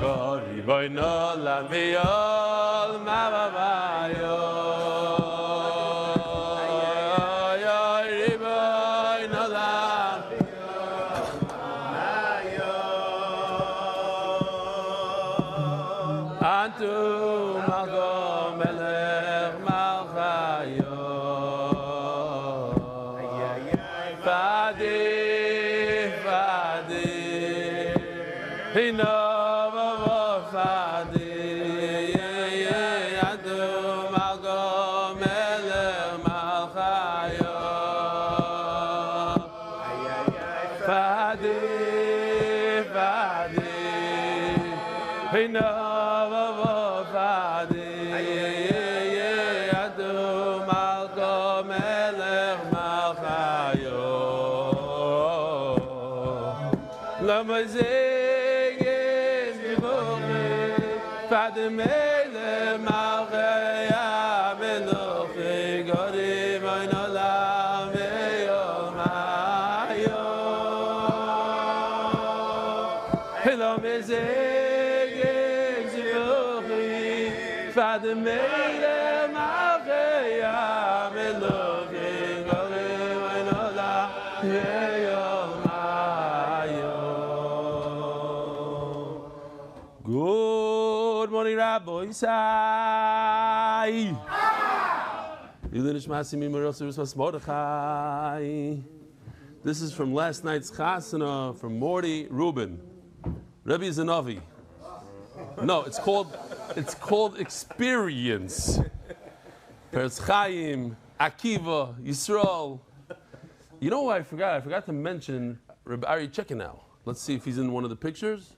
Kori boy no la miyol mavabayo. Good morning, Rabbi Isai. This is from last night's chasana from Morty Reuben. Rebbe is a Navi. No, it's called experience. Peretz Chaim, Akiva, Yisrael. You know what I forgot? I forgot to mention Rebbe Ariel. Check it now. Let's see if he's in one of the pictures.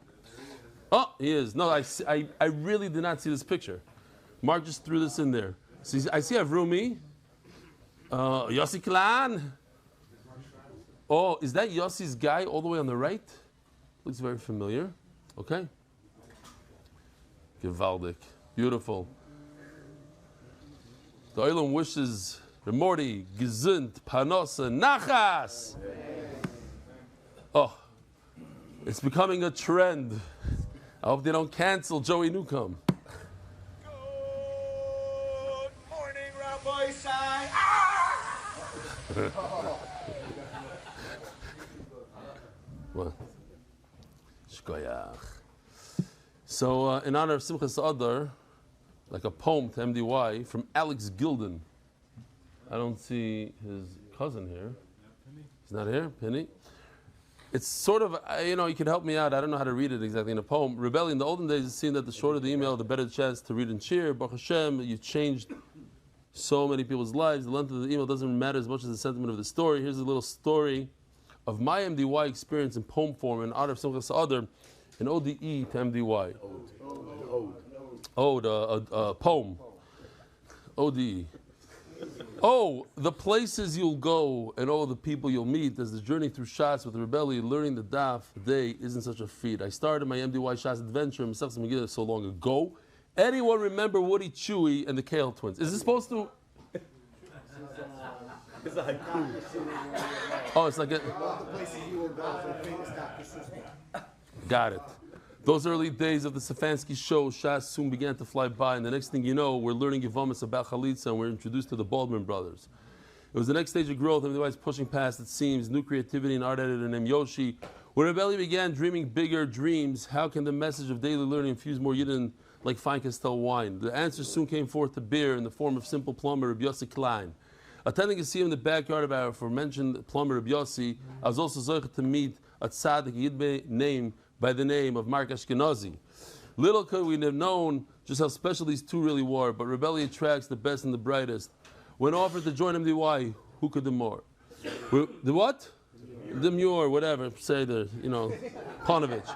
Oh, he is. No, I really did not see this picture. Mark just threw this in there. See, I see Avrumi. Yossi Klan. Oh, is that Yossi's guy all the way on the right? Looks very familiar. Okay. Gewaldic. Beautiful. The Olam wishes Remordi, Gesund, Panosa, Nachas. Oh, it's becoming a trend. I hope they don't cancel Joey Newcomb. Good morning, Rabbi Sai. What? Shkoyach. So, in honor of Simchas Adar, like a poem to MDY from Alex Gilden. I don't see his cousin here. He's not here, Penny. It's sort of, you can help me out. I don't know how to read it exactly in a poem. Rebellion, in the olden days, it seemed that the shorter the email, the better chance to read and cheer. Baruch Hashem, you changed so many people's lives. The length of the email doesn't matter as much as the sentiment of the story. Here's a little story of my MDY experience in poem form in honor of Simchas Adar, an ODE to MDY. Poem. ODE. Oh, the places you'll go and all the people you'll meet as the journey through Shas with rebellion, learning the Daf day isn't such a feat. I started my MDY Shas adventure in Masechtas Megillah so long ago. Anyone remember Woody Chewy and the Kale twins? Is this supposed to? It's a haiku. Oh, it's like a. Got it. Those early days of the Stefansky show, Shas soon began to fly by, and the next thing you know, we're learning Yevamis about Chalitza, and we're introduced to the Baldwin brothers. It was the next stage of growth, and otherwise pushing past, it seems, new creativity and art editor named Yoshi. When Rebelli began dreaming bigger dreams, how can the message of daily learning infuse more Yidden like fine Castell wine? The answer soon came forth to beer in the form of simple plumber Reb Yossi Klein. Attending a see in the backyard of our aforementioned plumber Reb Yossi, I was also zoichet to meet a tzaddik Yidbe name by the name of Mark Ashkenazi. Little could we have known just how special these two really were, but Rebelli attracts the best and the brightest. When offered to join MDY, who could do more? The what? Demure, whatever, say the, Panovich.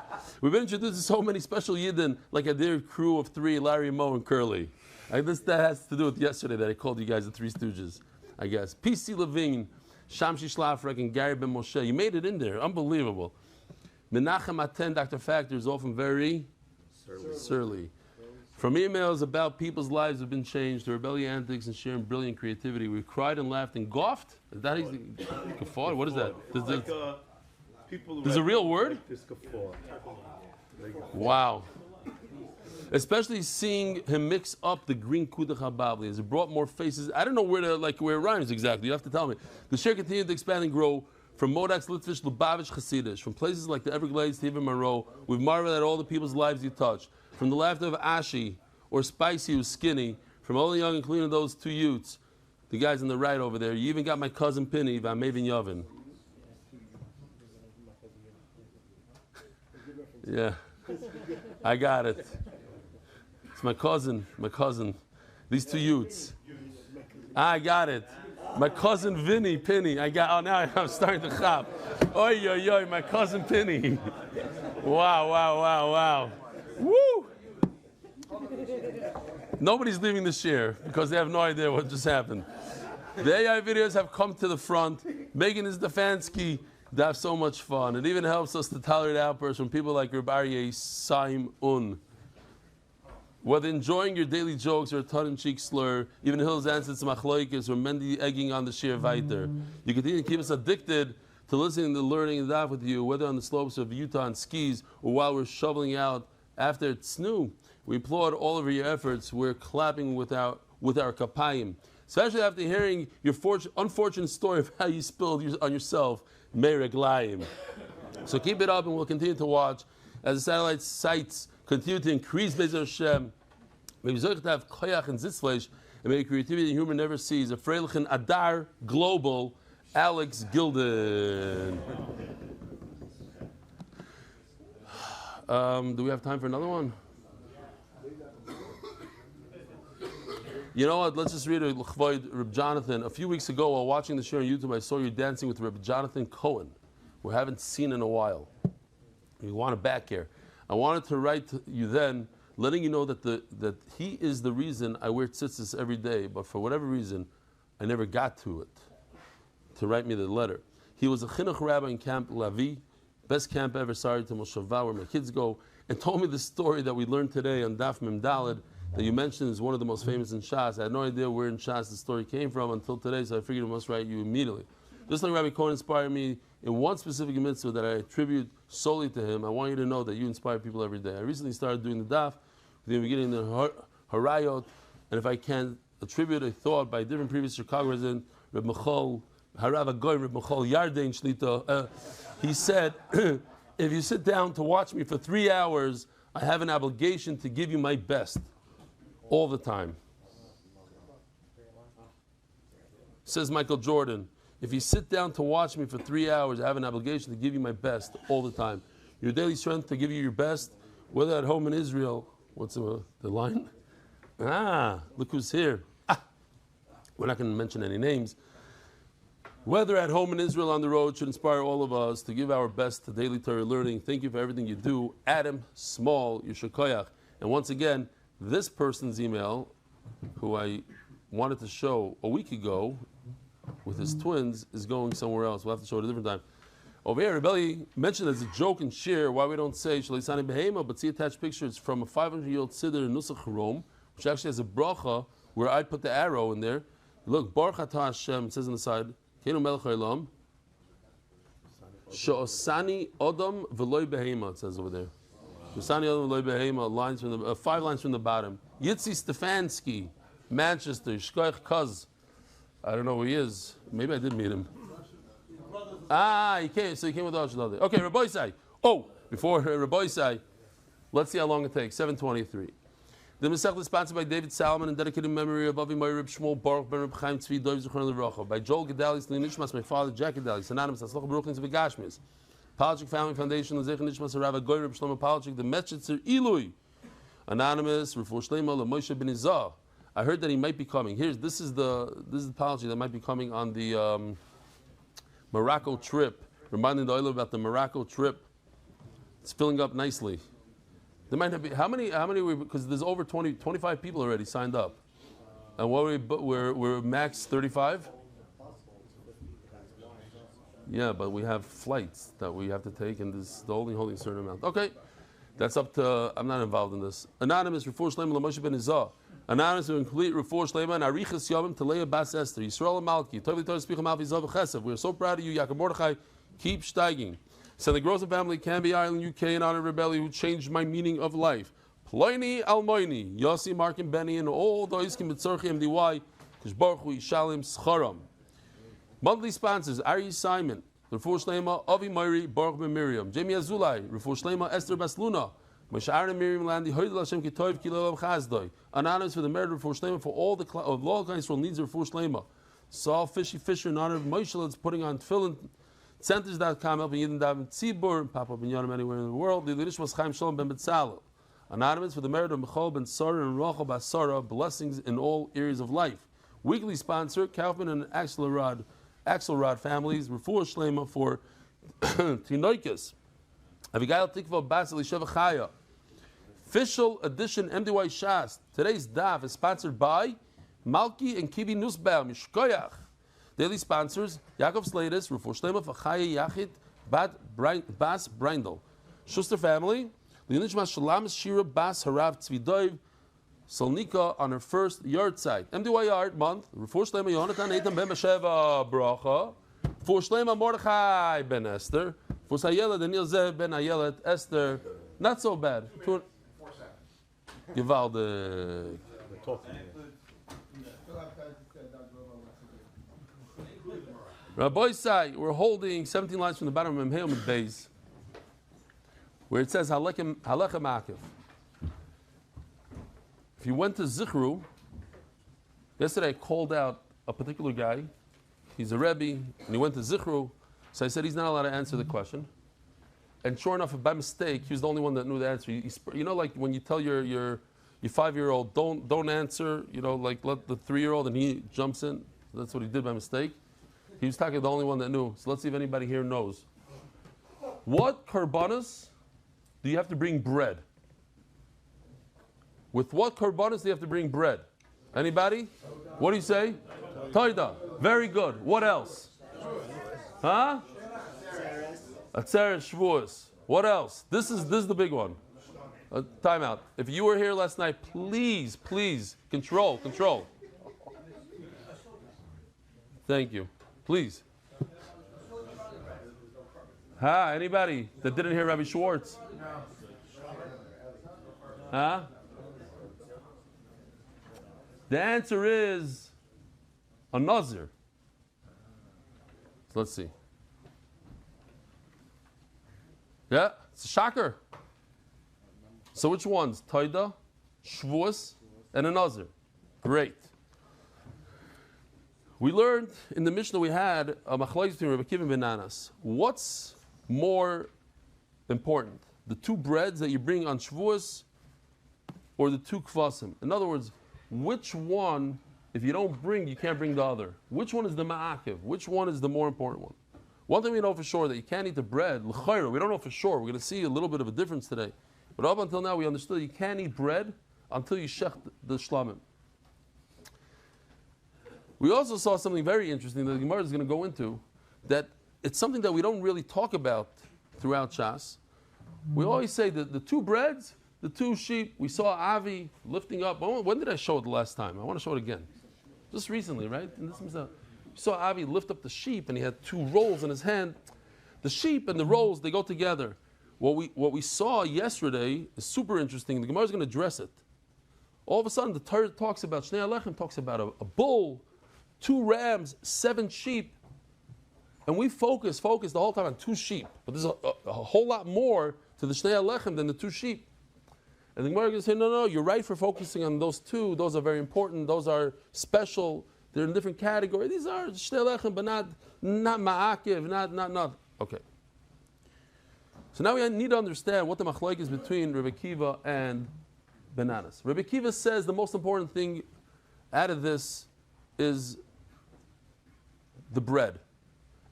We've been introduced to so many special Yidden, like a dear crew of three, Larry, Moe, and Curly. That has to do with yesterday that I called you guys the Three Stooges, I guess. P.C. Levine, Shamshi Schlafrek, and Gary Ben Moshe. You made it in there. Unbelievable. Menachem Aten, Dr. Factor, is often very surly. From emails about people's lives have been changed to rebellion antics and sharing brilliant creativity, we've cried and laughed and goffed. Is that guffaw? What is that? There's a real word? Like this guffaw. Wow. Especially seeing him mix up the green kudach hababli as it brought more faces. I don't know where it rhymes exactly. You have to tell me. The share continued to expand and grow from Modax, Litvish, Lubavitch, Hasidish, from places like the Everglades to even Monroe. We've marveled at all the people's lives you touched. From the laughter of Ashi or Spicy who's skinny, from all the young including those two youths, the guys on the right over there. You even got my cousin Pinny, Vamevin Yovin. Yeah, I got it. It's my cousin. These two youths. I got it. My cousin Vinny, Pinny. Now I'm starting to chop. Oy, oy, oy, my cousin Pinny. Wow. Woo! Nobody's leaving the share because they have no idea what just happened. The AI videos have come to the front. Megan is Stefansky. They have so much fun. It even helps us to tolerate outbursts from people like Reb Ariel Saim. Whether enjoying your daily jokes or a tongue-in-cheek slur, even Hill's answer to Machloikis or Mendy egging on the shir weiter. You continue to keep us addicted to listening to learning and that with you, whether on the slopes of Utah on skis or while we're shoveling out after it's new. We applaud all of your efforts. We're clapping with our kapayim. Especially after hearing your unfortunate story of how you spilled on yourself, Mereglayim. So keep it up and we'll continue to watch as the satellite sites continue to increase Bezer Hashem. May we to have koyach and zitzfleish, and may creativity and humor never cease. A Freilichen Adar Global, Alex Gilden. Do we have time for another one? You know what? Let's just read a L'chvoid Reb Jonathan. A few weeks ago, while watching the show on YouTube, I saw you dancing with Reb Jonathan Cohen. We haven't seen in a while. We want it back here. I wanted to write to you then, letting you know that he is the reason I wear tzitzis every day, but for whatever reason, I never got to it, to write me the letter. He was a chinuch rabbi in Camp Lavi, best camp ever, sorry, to Moshava, where my kids go, and told me the story that we learned today on Daf Mem Daled, that you mentioned is one of the most famous in Shas. I had no idea where in Shas the story came from until today, so I figured I must write you immediately. Just like Rabbi Cohen inspired me in one specific mitzvah that I attribute solely to him, I want you to know that you inspire people every day. I recently started doing the daf, the beginning of the Harayot, and if I can attribute a thought by a different previous Chicago resident, Reb Michal, Harav Agoy, Reb Michal Yarden Shlita, he said, if you sit down to watch me for 3 hours, I have an obligation to give you my best, all the time. Says Michael Jordan, if you sit down to watch me for 3 hours, I have an obligation to give you my best all the time. Your daily strength to give you your best, whether at home in Israel. What's the line? Look who's here. We're not going to mention any names. Whether at home in Israel on the road should inspire all of us to give our best to daily Torah learning. Thank you for everything you do. Adam Small, Yeshakoyach. And once again, this person's email, who I wanted to show a week ago, with his twins, is going somewhere else. We'll have to show it a different time. Over here, Rebelli mentioned as a joke and share why we don't say Shalisani Behema, but see attached pictures from a 500-year-old Siddur in Nusach Rome, which actually has a bracha where I put the arrow in there. Look, Baruch Atah Hashem, it says on the side, Keinu Melech Haolam, Shosani Odom V'loi Behema, it says over there. Shosani Odom V'loi Behema, 5 lines from the bottom. Yitzi Stefansky, Manchester, Shkoich Kuz. I don't know who he is. Maybe I did meet him. He came. So he came with us the other day. Okay, Rabbi Isai. Before Rabbi Isai, let's see how long it takes. 7:23. The Masechta is sponsored by David Salomon and dedicated in memory of Avi Meir Reb Shmuel Baruch Ben Reb Chaim Tzvi Dov Zichron Levracha. By Joel Gedalis Nishmas, my father Jack Gedalis, anonymous Hatzlacha Baruch Nitz V'Gashmis. Palachik Family Foundation L'Zeichen Nishmas Rav Goy Reb Shlomo Palachik the Metchitzer Ilui. Anonymous Refuah Shleima LaMoshe Ben Izah. I heard that he might be coming. This is the apology that might be coming on the Morocco trip. Reminding the oil about the Morocco trip. It's filling up nicely. There might not be how many because there's over 25 people already signed up. And what we're max 35? Yeah, but we have flights that we have to take and this the only holding a certain amount. Okay. That's up to I'm not involved in this. Anonymous Refuah Shleima LaMoshe Ben Izah. Anonymous to complete Refuah Shleima and Arichas Yomim to Leah Bas Esther, Yisrael Malki, Tovli Torah Spicham Alfi Zav Chesed. We are so proud of you, Yaakov Mordechai. Keep steiging. So the Gross family, Canby Island, UK, in honor of Rebelli, who changed my meaning of life. Chloini Almoini, Yossi, Mark and Benny, and all those can Mitzorchi MDY, Kishbaruch Yishalim Scharam. Monthly sponsors: Ari Simon, Refuah Shlema, Avi Moiri, Baruch Ben Miriam, Jamie Azulai, Refuah Shlema, Esther Basluna, Moshe Aaron Miriam Landi, Hoydel Hashem Kitov Kilov Chazdoi. Anonymous for the merit of Refuah Shlema for all the law clients for needs of Refuah Shlema. Saul Fishy Fisher in honor of Moshe that's putting on Tefillin. Centers.com helping Yidden Daven Tzibur, Papa Ben Yonim anywhere in the world. The Lidish was Chaim Shalom Ben Betzalel. Anonymous for the merit of Michal Ben Sarah and Rachel Basara, blessings in all areas of life. Weekly sponsor, Kaufman and Axelrod families, Refuah Shlema for Tinoikas. Avigail Tikva Bas Elisheva Chaya. Official edition MDY Shas. Today's Daf is sponsored by Malki and Kibi Nussbaum, Mishkoyach. Daily sponsors, Yaakov Slatus, Refuah Shlema for Chaya Yachid, Bas Brindel. Schuster family, Leonishma Shalam Shira Bas Harav Tzvidoiv Solnika on her first yard site. MDY Yard month. Refuah Shlema Yonatan Eitan Ben Besheva Bracha. Refuah Shlema Mordechai Ben Esther. Refuah Hayela Daniel Zev Ben Ayelet Esther. Not so bad. Givalde. Rabbi Sai, we're holding 17 lines from the bottom of Memheim Beis, where it says Halecha Ma'akev. If you went to Zichru, yesterday I called out a particular guy. He's a Rebbe, and he went to Zichru, so I said he's not allowed to answer the question. And sure enough, by mistake, he was the only one that knew the answer. You know, like when you tell your 5-year-old, don't answer, you know, like let the 3-year-old, and he jumps in. That's what he did by mistake. He was talking to the only one that knew. So let's see if anybody here knows. What karbanos do you have to bring bread? With what karbanos do you have to bring bread? Anybody? What do you say? Toida. Very good. What else? Huh? Atzeres Shavuos. What else? This is the big one. Time out. If you were here last night, please, control. Thank you. Please. Anybody that didn't hear Rabbi Schwartz? Huh? The answer is a nazir. So let's see. Yeah, it's a shocker. So which ones? Taida, Shavuos, and a nazir. Great. We learned in the Mishnah we had a machlokes between Rebbe Kiva and Bananas. What's more important? The 2 breads that you bring on Shavuos or the 2 kvasim? In other words, which one, if you don't bring, you can't bring the other? Which one is the ma'akev? Which one is the more important one? One thing we know for sure, that you can't eat the bread, l'chayra, we don't know for sure. We're going to see a little bit of a difference today. But up until now, we understood you can't eat bread until you shech the shlamim. We also saw something very interesting that the Gemara is going to go into, that it's something that we don't really talk about throughout Shas. We always say that the 2 breads, the 2 sheep, we saw Avi lifting up. When did I show it the last time? I want to show it again. Just recently, right? And we saw Avi lift up the sheep, and he had 2 rolls in his hand. The sheep and the rolls, they go together. What we saw yesterday is super interesting. The Gemara is going to address it. All of a sudden, the Torah talks about, Shnei Alechem talks about a bull, 2 rams, 7 sheep, and we focus the whole time on 2 sheep. But there's a whole lot more to the Shnei Alechem than the 2 sheep. And the Gemara is going to say, no, you're right for focusing on those 2. Those are very important. Those are special. They're in different categories. These are Shnei Alechem, but not ma'akiv, not. Okay. So now we need to understand what the machlokes is between Rebbe Kiva and Bananas. Rebbe Kiva says the most important thing out of this is the bread.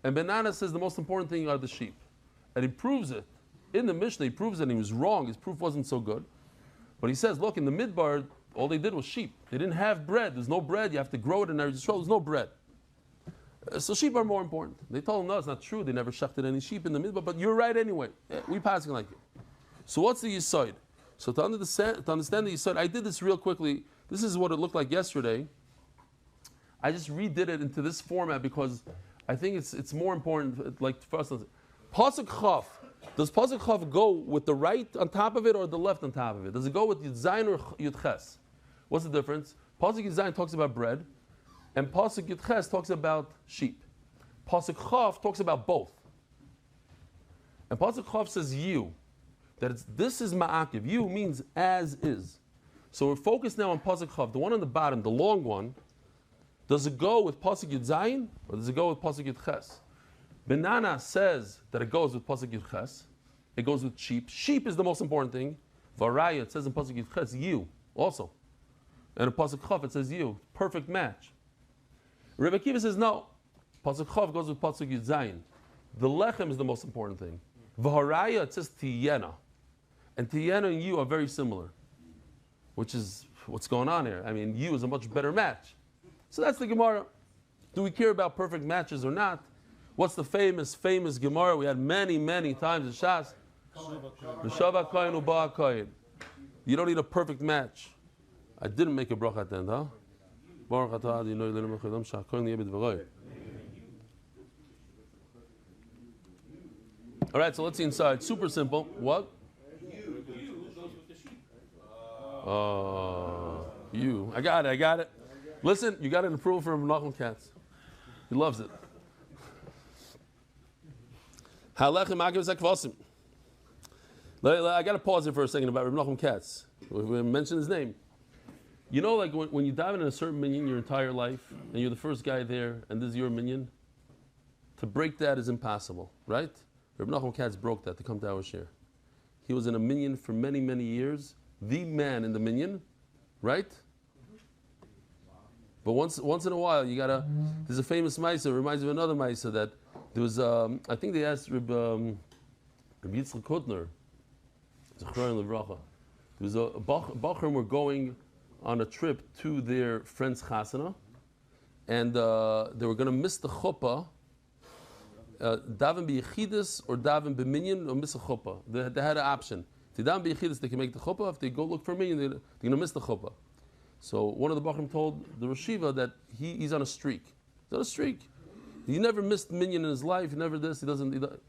And Bananas says the most important thing are the sheep. And he proves it. In the Mishnah, he proves that he was wrong. His proof wasn't so good. But he says, look, in the Midbar, all they did was sheep. They didn't have bread. There's no bread. You have to grow it in Eretz Yisrael. There's no bread. So sheep are more important. They told him, no, it's not true. They never shechted any sheep in the Midbar. But you're right anyway. We passing like it. So what's the Yisod? So to understand the Yisod, I did this real quickly. This is what it looked like yesterday. I just redid it into this format because I think it's more important. Like first, Pasuk Chaf. Does Pasuk Chav go with the right on top of it or the left on top of it? Does it go with Yud Zayin or Yud Ches? What's the difference? Pasuk Yud Zayin talks about bread, and Pasuk Yud Ches talks about sheep. Pasuk Chav talks about both. And Pasuk Chav says you, that this is Ma'akiv. You means as is. So we're focused now on Pasuk Chav, the one on the bottom, the long one. Does it go with Pasuk Yud Zayin or does it go with Pasuk Yud Ches? Benana says that it goes with Pasuk Yud Ches. It goes with sheep. Sheep is the most important thing. Varaya, it says in Pasuk Yud Ches, you also. And in Pasuk Chav it says you. Perfect match. Rebbe Akiva says no. Pasuk Chav goes with Pasuk Yud Zayin. The lechem is the most important thing. Varaya, it says tiyena. And tiyena and you are very similar. Which is what's going on here. I mean, you is a much better match. So that's the Gemara. Do we care about perfect matches or not? What's the famous Gemara we had many times in Shas? B'shava koyin u'ba'a koyin. You don't need a perfect match. I didn't make a bracha at the end, huh? Baruch atah Adonai Eloheinu melech haolam she'hakoyin yeh b'dvaroy. All right, so let's see inside. Super simple. What? You. I got it. Listen, you got an approval from Menachos Katz. He loves it. I got to pause here for a second about Menachos Katz. We mentioned his name. You know, like when you dive in a certain minyan your entire life, and you're the first guy there, and this is your minyan, to break that is impossible, right? Menachos Katz broke that to come to our share. He was in a minyan for many years, the man in the minyan, right? But once in a while, you gotta. There's a famous ma'aser. Reminds me of another ma'aser that there was. I think they asked Rabbi Yitzchak Kotner, Zechron Levracha. There was a Bachrim were going on a trip to their friend's chasana, and they were going to miss the chuppah. Daven b'yechidus or daven b'minyan or miss a chuppah. They had an option. If they daven b'yechidus, they can make the chuppah. If they go look for a minyan, they're going to miss the chuppah. So one of the Bachrim told the Rosh Yeshiva that he's on a streak. He's on a streak. He never missed minyan in his life. He never this. He doesn't. So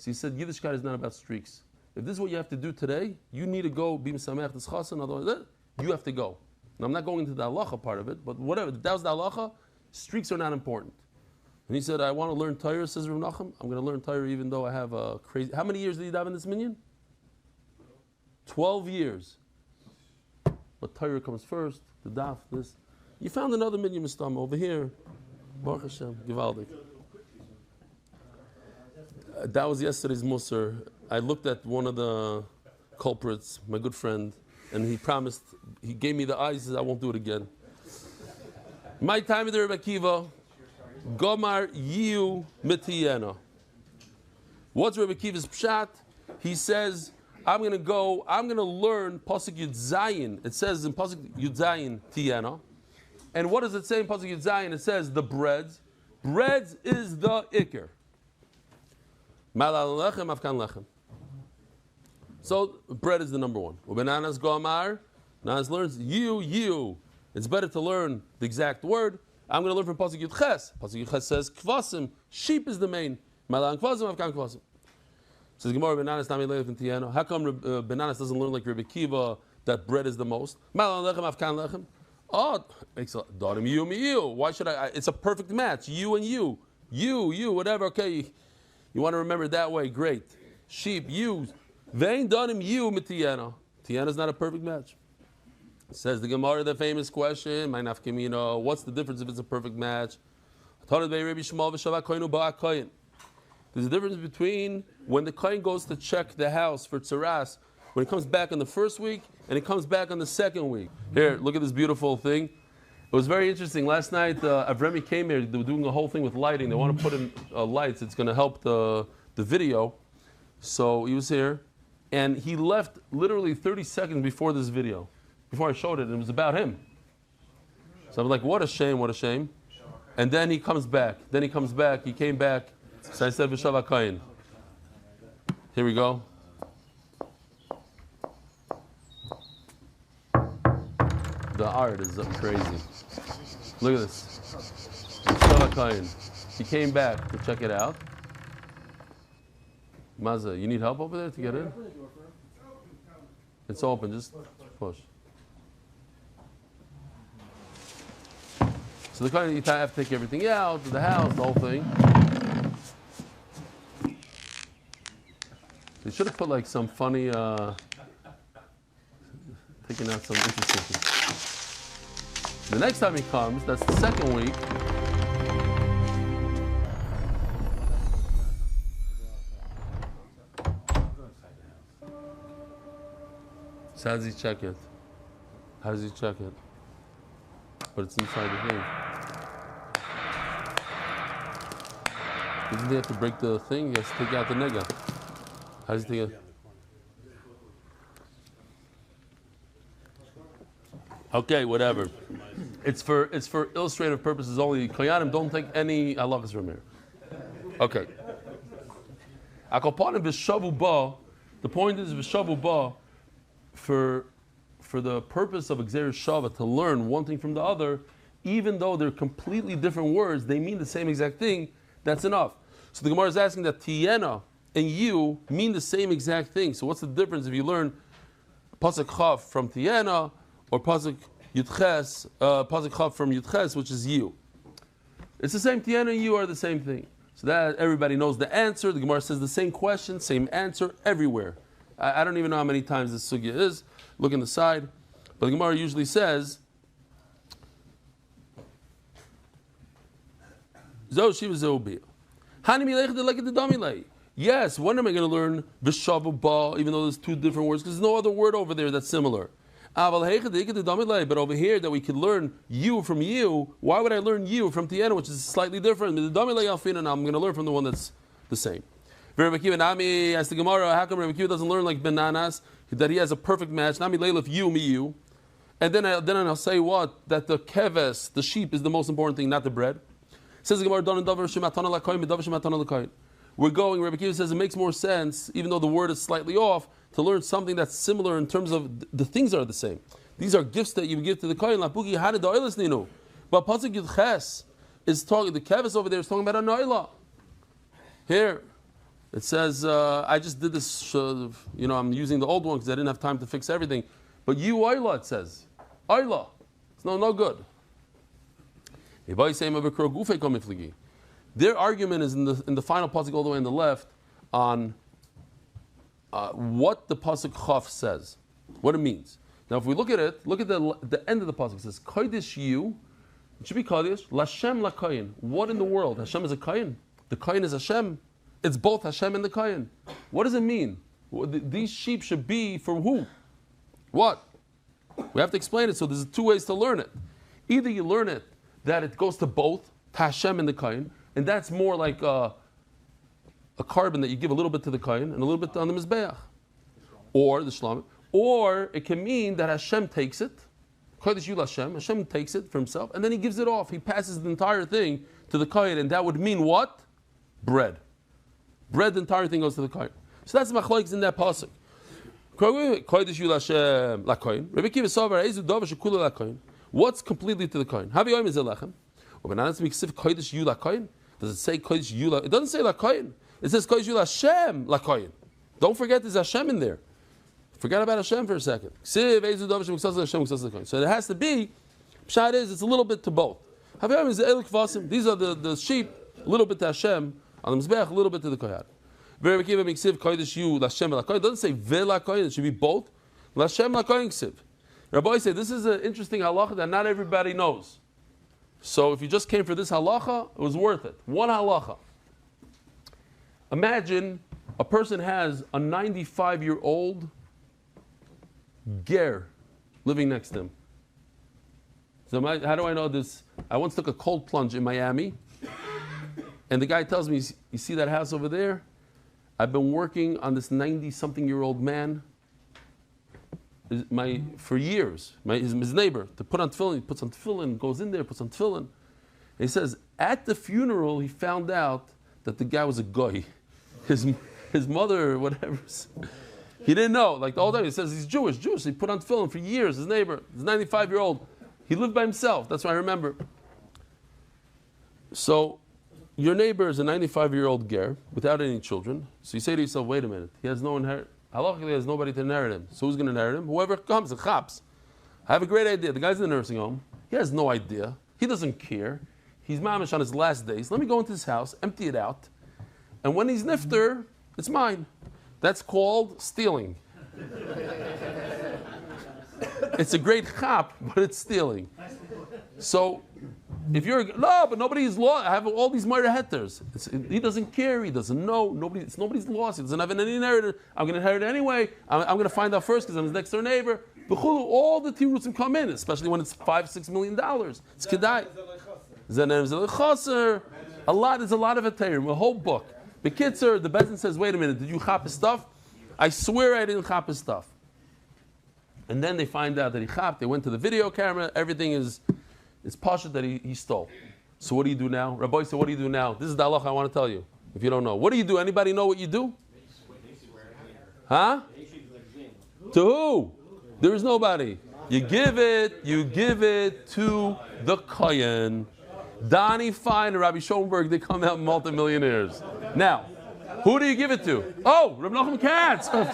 he said, Yiddishkeit is not about streaks. If this is what you have to do today, you need to go be Mesamech this Chasan. Otherwise, you have to go. And I'm not going into the halacha part of it, but whatever. If that was the halacha, streaks are not important. And he said, I want to learn Torah, says Rav Nachum. I'm going to learn Torah even though I have a crazy. How many years did he have in this minyan? 12 years. But Torah comes first. The daf, this. You found another minyan mistama over here. Baruch Hashem, Givaldik. That was yesterday's Musar. I looked at one of the culprits, my good friend, and he promised, he gave me the eyes, he says, I won't do it again. My time with the Rebbe Akiva, Gomar Yiu Mitiyena. What's Rebbe Akiva's pshat? He says, I'm going to learn Pasuk Yud Zayin. It says in Pasuk Yud Zayin, Tiyena. And what does it say in Pasuk Yud Zayin? It says the breads. Breads is the Iker. Malal lechem, afkan lechem. So bread is the number one. Ubenanas Gomar. Nanas learns you. It's better to learn the exact word. I'm going to learn from Pasuk Yud Ches. Pasuk Yud Ches says kvasim. Sheep is the main. Malal kvasim, afkan kvasim. Says Gemara, Benanas Nami Leif and Tiano. How come Benanas doesn't learn like Rebbe Akiva that bread is the most? Malan lechem, afkan lechem. Oh, makes a darim you, me, you. Why should I? It's a perfect match. You and you. You, whatever. Okay, you want to remember it that way. Great. Sheep, you. Vein darim you, Tiano. Tiano is not a perfect match. Says the Gemara, the famous question, my nafkemino, what's the difference if it's a perfect match? There's a difference between when the kohen goes to check the house for tzaras, when he comes back on the first week and he comes back on the second week. Here, look at this beautiful thing. It was very interesting. Last night, Avremi came here. They were doing a whole thing with lighting. They want to put in lights. It's going to help the video. So he was here, and he left literally 30 seconds before this video, before I showed it, and it was about him. So I'm like, what a shame. And then he comes back. He came back. So I said, V'shav HaKayin. Here we go. The art is crazy. Look at this. V'shav HaKayin. He came back to check it out. Maza, you need help over there to get in? It's open, just push. So the kind of you have to take everything out, the house, the whole thing. They should have put like some funny, taking out some interesting things. The next time he comes, that's the second week. So how does he check it? How does he check it? But it's inside the thing. Doesn't he have to break the thing? He has to take out the nega. How does he take it? Okay, whatever. It's for illustrative purposes only. Koyanim, don't take any halachas from here. Okay. Akopanim v'shavu ba. The point is v'shavu ba for the purpose of Gzeir Shava to learn one thing from the other, even though they're completely different words, they mean the same exact thing. That's enough. So the Gemara is asking that Tiena and you mean the same exact thing. So what's the difference if you learn Pasuk Chav from Tiena or Pasuk Yudches, Pasuk Chav from Yudches, which is you? It's the same. Tiena and you are the same thing. So that everybody knows the answer. The Gemara says the same question, same answer everywhere. I don't even know how many times this sugya is. Look in the side. But the Gemara usually says, yes, when am I going to learn Vishavu Ba, even though there's two different words? Because there's no other word over there that's similar. But over here that we could learn you from you, why would I learn you from Tiena, which is slightly different? I'm going to learn from the one that's the same. Rabbi Akiva Nami asked the Gemara, how come Rabbi Akiva doesn't learn like bananas, that he has a perfect match? Nami leilif you, me you. And then I'll say what? That the keves, the sheep, is the most important thing, not the bread. Says the Gemara, we're going, Rabbi Akiva says it makes more sense, even though the word is slightly off, to learn something that's similar in terms of the things are the same. These are gifts that you give to the kohen. But Pasuk Yudches is talking, the keves over there is talking about a noila. Here, it says, I just did this, I'm using the old one because I didn't have time to fix everything. But you, Oyla, it says. Oyla. It's no good. Their argument is in the final pasuk all the way on the left on what the pasuk Chaf says, what it means. Now if we look at it, look at the end of the pasuk. It says, Kodesh you, it should be Kodesh, Lashem la Kohen. What in the world? Hashem is a Kohen? The Kohen is Hashem? It's both Hashem and the Kohen. What does it mean? These sheep should be for who? What? We have to explain it, so there's two ways to learn it. Either you learn it that it goes to both, to Hashem and the Kohen, and that's more like a carbon that you give a little bit to the Kohen and a little bit on the Mizbeach, or the Shlamim. Or it can mean that Hashem takes it, Kodesh Yul Hashem, Hashem takes it for himself, and then he gives it off. He passes the entire thing to the Kohen, and that would mean what? Bread. Bread, the entire thing goes to the Kohen. So that's the machlokes in that pasuk. Kodesh Yul Hashem la Kohen. Rabbi Akiva Sovar Ezu Dov Shekula la Kohen. What's completely to the Kohen? Havi Yom Ezel Lechem. Or Benanas Miksif Kodesh Yul la Kohen. Does it say Kodesh Yul? It doesn't say la Kohen. It says Kodesh Yul Hashem la Kohen. Don't forget there's Hashem in there. Forget about Hashem for a second. So it has to be. Pshat is it's a little bit to both. These are the sheep. A little bit to Hashem on the Mizbeach, a little bit to the Kohen. It doesn't say Vela Kohen, it should be both. Lashem La Kohen Ksiv. Rabbi said this is an interesting halacha that not everybody knows. So if you just came for this halacha, it was worth it. One halacha. Imagine a person has a 95-year-old ger living next to him. So how do I know this? I once took a cold plunge in Miami, and the guy tells me, you see that house over there? I've been working on this 90-something-year-old man for years, his neighbor, to put on tefillin. He puts on tefillin, goes in there, puts on tefillin. And he says, at the funeral, he found out that the guy was a goy. His mother, or whatever. He didn't know. Like the whole time, he says he's Jewish. He put on tefillin for years, his neighbor, his 95-year-old. He lived by himself. That's what I remember. So, your neighbor is a 95-year-old ger without any children. So you say to yourself, wait a minute, he has no inheritance. Halachically, he has nobody to inherit him. So who's going to inherit him? Whoever comes, the chaps. I have a great idea. The guy's in the nursing home. He has no idea. He doesn't care. He's mamish on his last days. Let me go into his house, empty it out, and when he's nifter, it's mine. That's called stealing. It's a great chap, but it's stealing. So, if you're but nobody's lost. I have all these murder hetters. He doesn't care. He doesn't know. It's nobody's lost. He doesn't have any inheritor. I'm going to inherit it anyway. I'm going to find out first because I'm his next door neighbor. All the tirutzim come in, especially when it's $5-6 million. It's kedai. There's a lot of heterim. A whole book. The Kitzer, the Bezdin says, wait a minute, did you chop his stuff? I swear I didn't chop his stuff. And then they find out that he chopped. They went to the video camera. Everything is pashut that he stole. So what do you do now? Rabbi said, what do you do now? This is the halacha I want to tell you, if you don't know. What do you do? Anybody know what you do? Huh? To who? There is nobody. You give it to the kohen. Donnie Fine and Rabbi Schoenberg, they come out multimillionaires. Now, who do you give it to? Oh, Reb Nachum Katz. But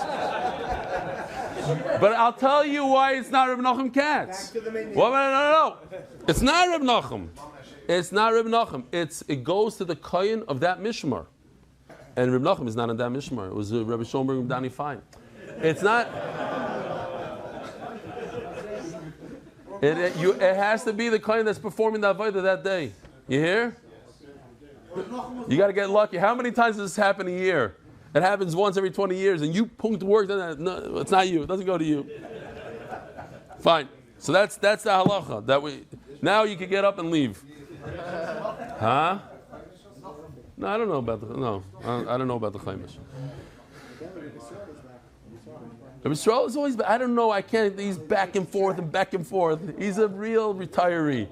I'll tell you why it's not Reb Nachum Katz. Well, no. It's not Reb Nachum. It's not Reb Nachum. It goes to the kohen of that mishmar. And Reb Nachum is not in that mishmar. It was Rabbi Schoenberg and Donnie Fine. It's not... It has to be the kohen that's performing the avodah that day. You hear? You got to get lucky. How many times does this happen a year? It happens once every 20 years, and you punct work. No, it's not you. It doesn't go to you. Fine. So that's the halacha. Now you can get up and leave. Huh? No, I don't know about I don't know about the chaimish. Yisrael is always, I don't know, I can't, he's back and forth. He's a real retiree.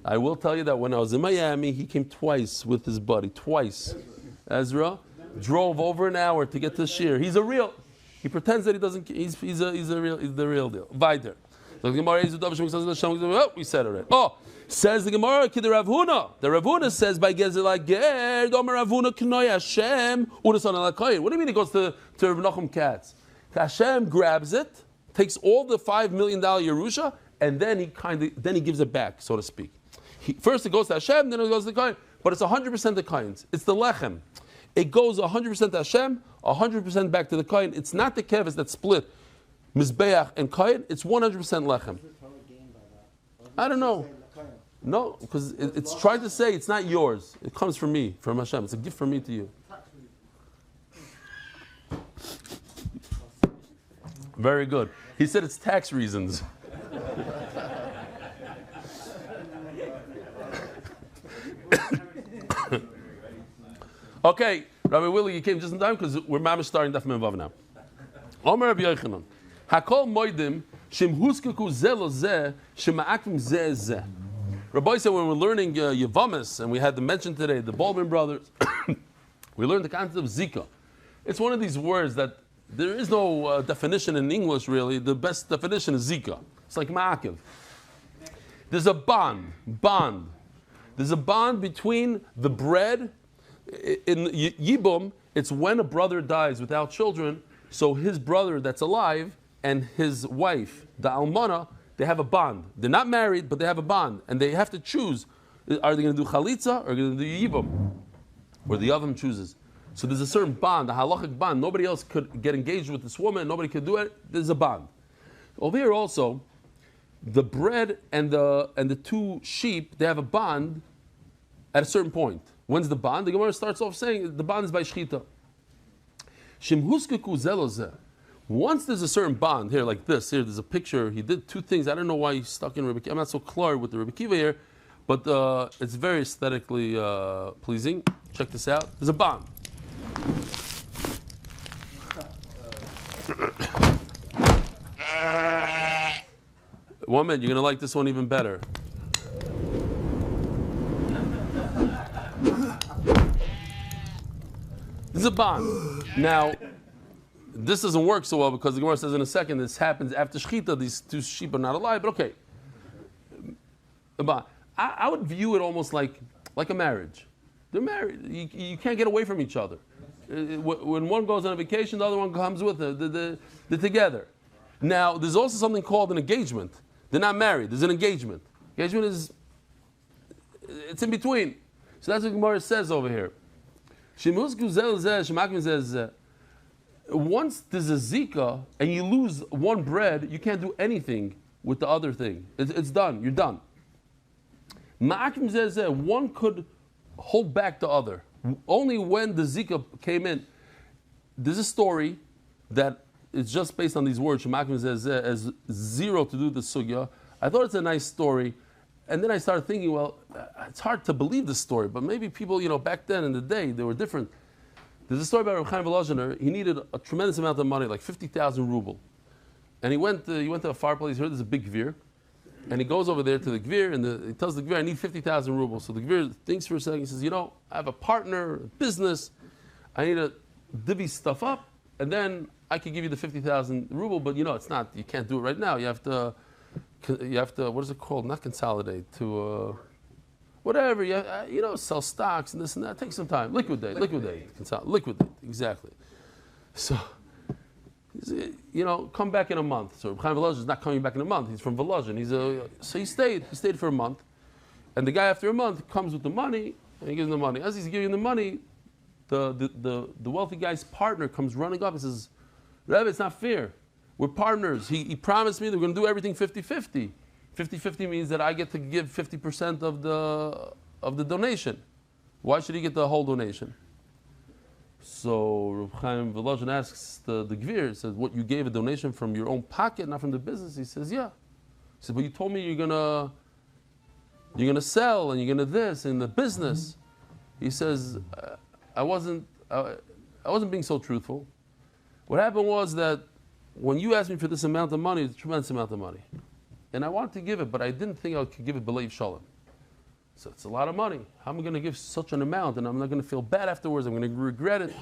I will tell you that when I was in Miami, he came twice with his buddy, twice. Ezra drove over an hour to get to Shir. He pretends that he doesn't, he's the real deal. Weiter. We said it right. Says the Gemara, the Rav Huna. The Rav Huna says by Gezer Ger, Domer Rav Huna Knoy Hashem, Unason Alakoyin. What do you mean it goes to Rav Nachum Katz? Hashem grabs it, takes all the $5 million Yerusha, and then he gives it back, so to speak. First it goes to Hashem, then it goes to the Kohen, but it's 100% the Kohen's. It's the Lechem. It goes 100% to Hashem, 100% back to the Kohen. It's not the Kevis that split Mizbeach and Kohen, it's 100% Lechem. I don't know. No, because it's trying to say it's not yours. It comes from me, from Hashem. It's a gift from me to you. Very good. He said it's tax reasons. Okay, Rabbi Willie, you came just in time because we're mamish starting Daf Yomi now. Omer Rabbi Yochanan, Hakol moedim shem huskaku ze lo ze shema'akvim ze ze. Rabbi said when we're learning Yevamis, and we had to mention today the Baldwin brothers, we learned the concept of Zika. It's one of these words that there is no definition in English, really. The best definition is Zika. It's like Ma'akiv. There's a bond. There's a bond between the bread. In Yibum, it's when a brother dies without children, so his brother that's alive and his wife, the Almana, they have a bond. They're not married, but they have a bond. And they have to choose, are they going to do Chalitza or are they going to do Yibum? Where the Yavam chooses. So there's a certain bond, a halachic bond. Nobody else could get engaged with this woman. Nobody could do it. There's a bond. Over here also, the bread and the two sheep, they have a bond at a certain point. When's the bond? The Gemara starts off saying the bond is by shchita. Shemhuskeku zelozeh. Once there's a certain bond here, like this, here there's a picture. He did two things. I don't know why he stuck in Rebbe Kiva. I'm not so clear with the Rebbe Kiva here, but it's very aesthetically pleasing. Check this out. There's a bond. Woman, you're going to like this one even better. This is a bond. Now, this doesn't work so well because the Gemara says in a second this happens after Shechita. These two sheep are not alive, but okay. A bond. I would view it almost like a marriage. They're married. You can't get away from each other. When one goes on a vacation, the other one comes with her. They're together. Now, there's also something called an engagement. They're not married. There's an engagement. Engagement it's in between. So that's what Gemara says over here. Once there's a zika and you lose one bread, you can't do anything with the other thing. It's done. You're done. One could hold back the other. Only when the zika came in. There's a story that is just based on these words. As zero to do the sugya. I thought it's a nice story. And then I started thinking, well, it's hard to believe the story, but maybe people, back then in the day, they were different. There's a story about Reb Chaim Volozhiner. He needed a tremendous amount of money, like 50,000 ruble. And he went to a far place. He heard there's a big gvir. And he goes over there to the gvir, and he tells the gvir, I need 50,000 rubles. So the gvir thinks for a second. He says, I have a partner, a business. I need to divvy stuff up, and then I can give you the 50,000 ruble. But it's not. You can't do it right now. You have to. What is it called? Not consolidate to. Whatever. Sell stocks and this and that. Take some time. Liquidate. Liquidate. Exactly. So. Come back in a month. So Reb Chaim Volozhin is not coming back in a month. He's from Volozhin. So he stayed. He stayed for a month, and the guy after a month comes with the money and he gives him the money. As he's giving the money, the wealthy guy's partner comes running up and says, "Rebbe, it's not fair. We're partners. He promised me that we're going to do everything 50-50. 50-50 means that I get to give 50% of the donation. Why should he get the whole donation?" So Reb Chaim Volozhin asks the gvir, says, "What, you gave a donation from your own pocket, not from the business?" He says, "Yeah." He said, "But you told me you're gonna sell and you're gonna this in the business." He says, "I wasn't being so truthful. What happened was that when you asked me for this amount of money, it's a tremendous amount of money, and I wanted to give it, but I didn't think I could give it b'leiv shalom. So it's a lot of money. How am I going to give such an amount? And I'm not going to feel bad afterwards. I'm going to regret it."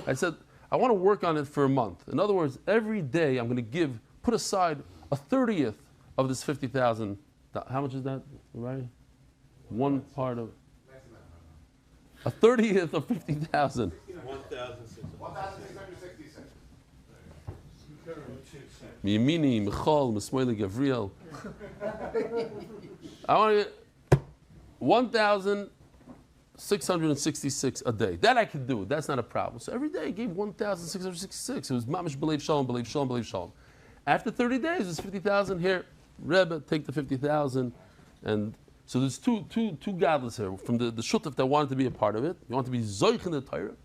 I said, "I want to work on it for a month. In other words, every day I'm going to put aside 1/30th of this 50,000. How much is that, right? One part of 1/30th of 50,000. 1,666. Miyamini, Michal, Mismoili, Gavriel. I want to 1,666 a day. That I could do. That's not a problem. So every day I gave 1,666. It was mamish b'leiv shalom, b'leiv shalom, b'leiv shalom. After 30 days, it's 50,000 here. Rebbe, take the 50,000. And so there's two gadlus here. From the shutaf that wanted to be a part of it. You want to be zoich in the Torah.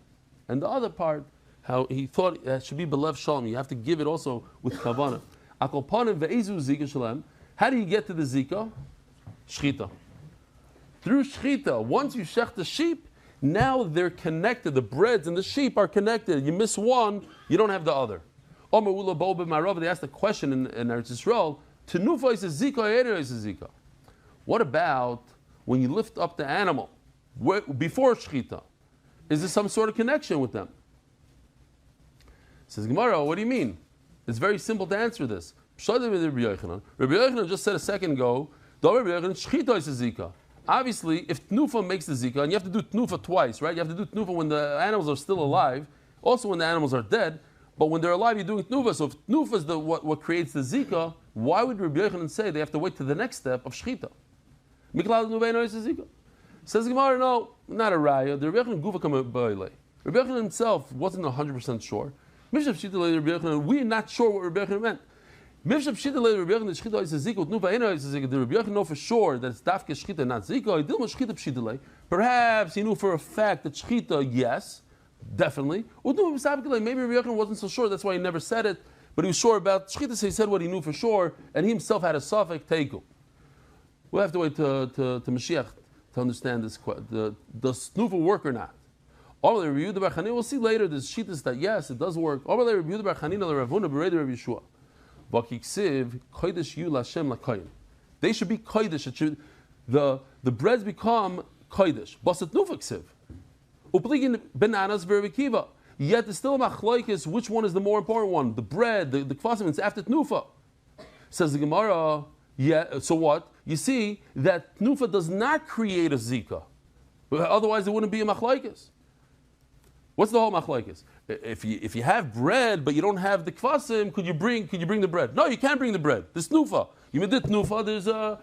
And the other part, how he thought it should be b'leiv shalom. You have to give it also with kavanah. Akol panim ve'ezu zika shalem. How do you get to the zika? Shchita. Through shchita, once you shech the sheep, now they're connected. The breads and the sheep are connected. You miss one, you don't have the other. They asked a question in Eretz Yisrael, Tenufa is a zika, or is a zika? What about when you lift up the animal before shchita? Is there some sort of connection with them? Says Gemara, what do you mean? It's very simple to answer this. Rabbi Yochanan just said a second ago, shchita is a zika. Obviously, if Tnufa makes the Zika, and you have to do Tnufa twice, right? You have to do Tnufa when the animals are still alive, also when the animals are dead, but when they're alive, you're doing Tnufa. So if Tnufa is what creates the Zika, why would Rabbi Yochanan say they have to wait to the next step of Shchita? Says Gemara, no, not a raya. The Rabbi Yochanan Gufa come Rabbi Yochanan himself wasn't 100% sure. We're not sure what Rabbi Yochanan meant. The Rabbi Yochanan know for sure that it's dafke shchita, not zika. Perhaps he knew for a fact that shchita, yes, definitely. Maybe Rabbi Yochanan wasn't so sure, that's why he never said it. But he was sure about shchita, so he said what he knew for sure, and he himself had a suffix teiku. We'll have to wait to Mashiach to understand this. Does snufa work or not? We'll see later. There's shittas that yes, it does work. They should be kodesh. The breads become kodesh. Basat nufa ksiv. Upligin bananas v'revikiva. Yet there's still a machlokes. Which one is the more important one? The bread, the kvasim. It's after tnufa. Says the Gemara. Yeah. So what? You see that tnufa does not create a zika. Otherwise, it wouldn't be a machlokes. What's the whole machlokes? If you have bread but you don't have the kvasim, could you bring the bread? No, you can't bring the bread. There's nufa. You made it nufa.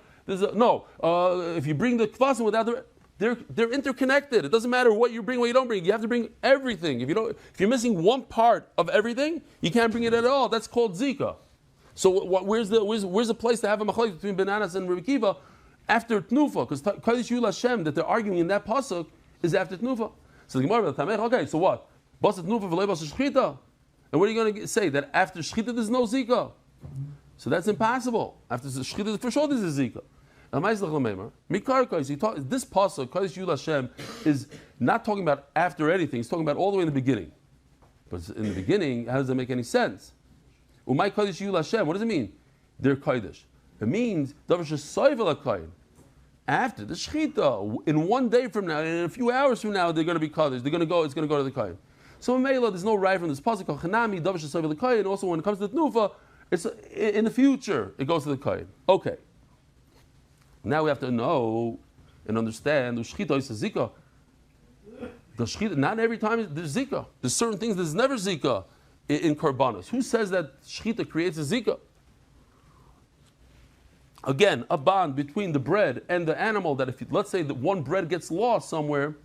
If you bring the kvasim without the, they're interconnected. It doesn't matter what you bring, what you don't bring. You have to bring everything. If you're missing one part of everything, you can't bring it at all. That's called zika. So where's the place to have a machlokes between bananas and Rebbe Kiva after tnufa? Because Kodesh Yul Hashem that they're arguing in that pasuk is after tnufa. So the Gemara, okay, so what? Basat tnufa v'leiba shchita. And what are you going to say? That after shchita there's no zika? So that's impossible. After shchita, for sure there's a zika. This pasuk, Kodesh Yul Hashem, is not talking about after anything. He's talking about all the way in the beginning. But in the beginning, how does that make any sense? Umay Kodesh Yul Hashem. What does it mean? They're Kodesh. It means after the shechita, in one day from now, in a few hours from now, they're going to be Kodesh. It's going to go to the Kohen. So in Mela, there's no right from this pasuk called Chanami Davar Shesoiv LaKohen. Also, when it comes to the Tnufa, it's in the future it goes to the Kohen. Okay. Now we have to know and understand the shechita is a zika. The shechita, not every time there's zika. There's certain things there's never zika in korbanos. Who says that shechita creates a zika? Again, a bond between the bread and the animal. That let's say that one bread gets lost somewhere,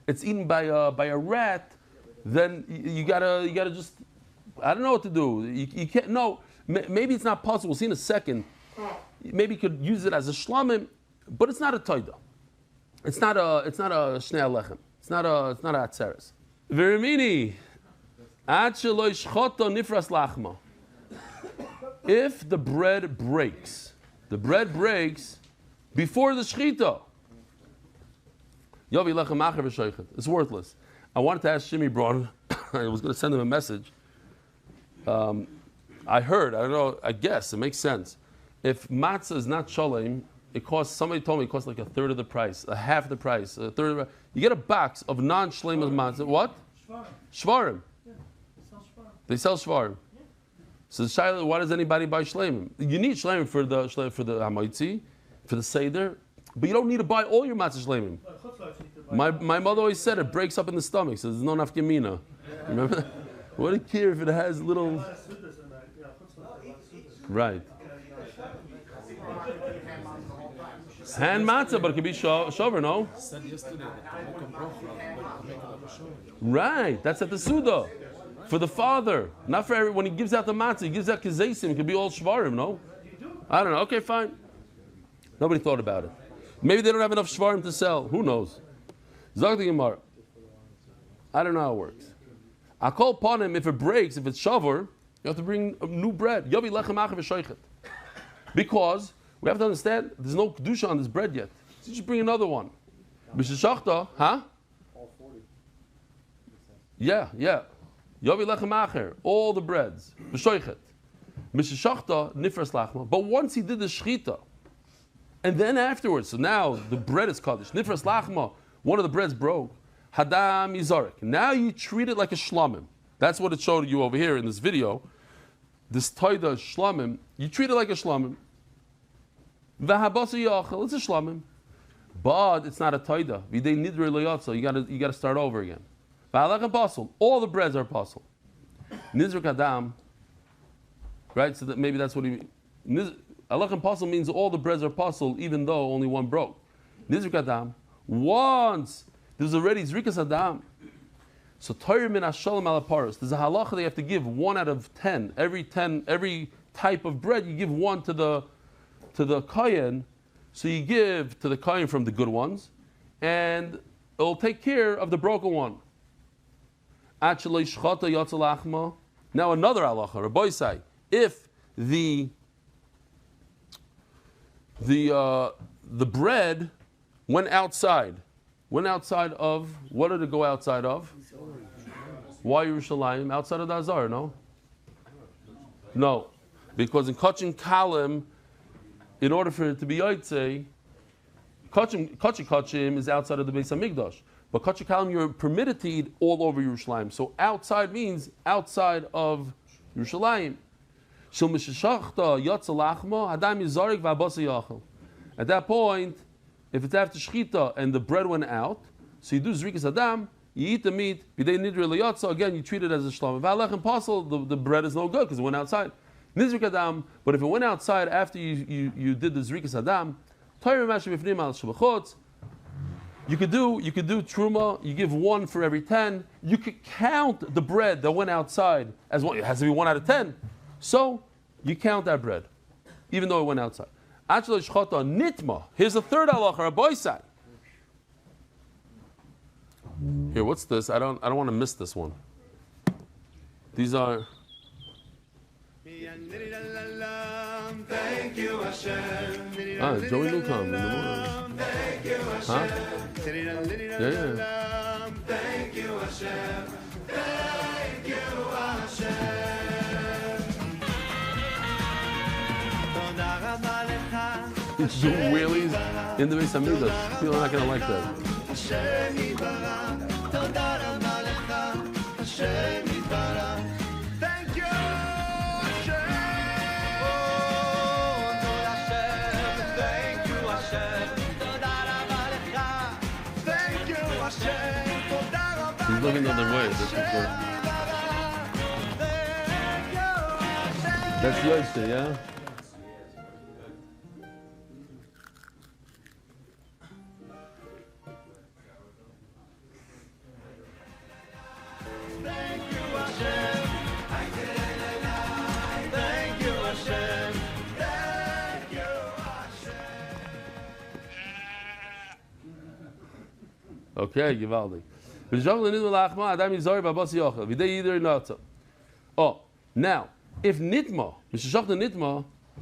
it's eaten by a rat, then you gotta just, I don't know what to do. You can't. No, maybe it's not possible. We'll see in a second. Maybe you could use it as a shlamim, but it's not a toida. It's not a shnei alechem. It's not a atzeres. Verimini. If the bread breaks before the shechita, it's worthless. I wanted to ask Shimi Braun, I was going to send him a message. I guess, it makes sense. If matzah is not shalem, somebody told me it costs like a third of the price, a half the price, a third of the price. You get a box of non-shalem matzah, what? Shvarim. They sell shvarim. Yeah. So Shaila, why does anybody buy shleimim? You need shleimim for the hamaitzi, for the seder, but you don't need to buy all your matzah shleimim. My mother always said it breaks up in the stomach, so there's no nafkamina. Remember that? What do you care if it has little? Right. Hand matzah, but it could be shover, no? Right, that's at the Suda. For the father. Not for everyone. When he gives out the matzah, he gives out kizaysim. It could be all shvarim, no? I don't know. Okay, fine. Nobody thought about it. Maybe they don't have enough shvarim to sell. Who knows? Zog the Gemara. I don't know how it works. I call upon him, if it breaks, if it's shavar, you have to bring new bread. Yovi lechem achav v'shoichet. Because we have to understand, there's no kedusha on this bread yet. So you should bring another one. B'sheshachta, huh? All 40. Yeah. Yovi lechem acher, all the breads. B'shoichet. B'sheshachta, nifras lachma. But once he did the shechita, and then afterwards, so now the bread is kaddish. Nifras lachma, one of the breads broke. Hadam yizarik. Now you treat it like a shlamim. That's what it showed you over here in this video. This toida shlamim, you treat it like a shlamim. V'habasa yachal, it's a shlamim. But it's not a toida. V'dei nidre loyatza, you gotta start over again. V'alach and basel, all the breads are basel. Nizruk adam, right? So maybe that's what he means. Alach and basel means all the breads are basel, even though only one broke. Nizruk adam, once there's already zrikas adam. So Torah min hashalom ala paros. There's a halacha they have to give 1 out of 10. Every type of bread you give one to the kohen. So you give to the kohen from the good ones, and it'll take care of the broken one. Now another halacha, Rabbi say, if the bread went outside of, what did it go outside of? Why Yerushalayim? Outside of the Azar, no? No. Because in Kachin Kalim, in order for it to be Yotzei, Kachim is outside of the Beis HaMikdash. But Kachin Kalim, you're permitted to eat all over Yerushalayim. So outside means outside of Yerushalayim. At that point, if it's after Shechita and the bread went out, So you do Zrikas Adam, you eat the meat, Bidei Nidri Liyotza, again, you treat it as a Shlam. If Halechem Pasal, the bread is no good because it went outside. Nizrik Adam, but if it went outside after you did the Zrikas Adam, Torah Mashim Ifnim Al Shabachot, you could do Truma, you give 1 for every 10. You could count the bread that went outside as one. It has to be 1 out of 10. So you count that bread, even though it went outside. Actually, Shchata Nitma. Here's the third halacha, Rabbi side. Here, what's this? I don't want to miss this one. These are. Thank you, Hashem. Joey Newcomb in the morning. Thank you, Hashem. Huh? Yeah. Thank you, Hashem. Thank you, Hashem. It's doing wheelies in the Beis Hamikdash. People are not going to like that. Hashem Yitbarach, Toda Rabba Lecha, Hashem Yitbarach. Thank you, Hashem. Oh, Toda Hashem, thank you, Hashem. Toda Rabba Lecha, thank you, Hashem. Toda Rabba Lecha, He's looking the other way. That's Yosef, yeah? Okay, Givaldi. Oh, now, if Nitma,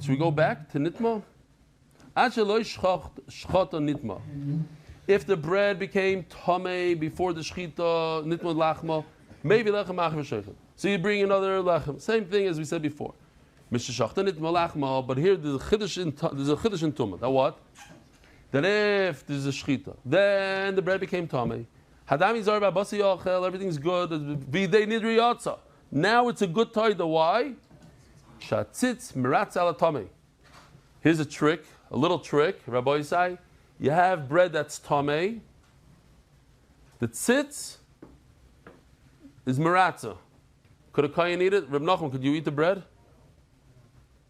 should we go back to Nitma? If the bread became Tomei before the Shchita, Nitma Lachma, maybe Lechem Achim Shechem. So you bring another Lechem. Same thing as we said before. But here there's a Chiddush in Tumah. That what? That if there's a shchita, then the bread became tamei. Hadami zarba basi yochel, everything's good. Bidei nidri yotza. Now it's a good taida. Why? Shatzitz miratz ala tamei. Here's a trick, a little trick. Rabbi Yisai, you have bread that's tamei. The tzitz is miratza. Could a kohen eat it? Reb Nachman, could you eat the bread?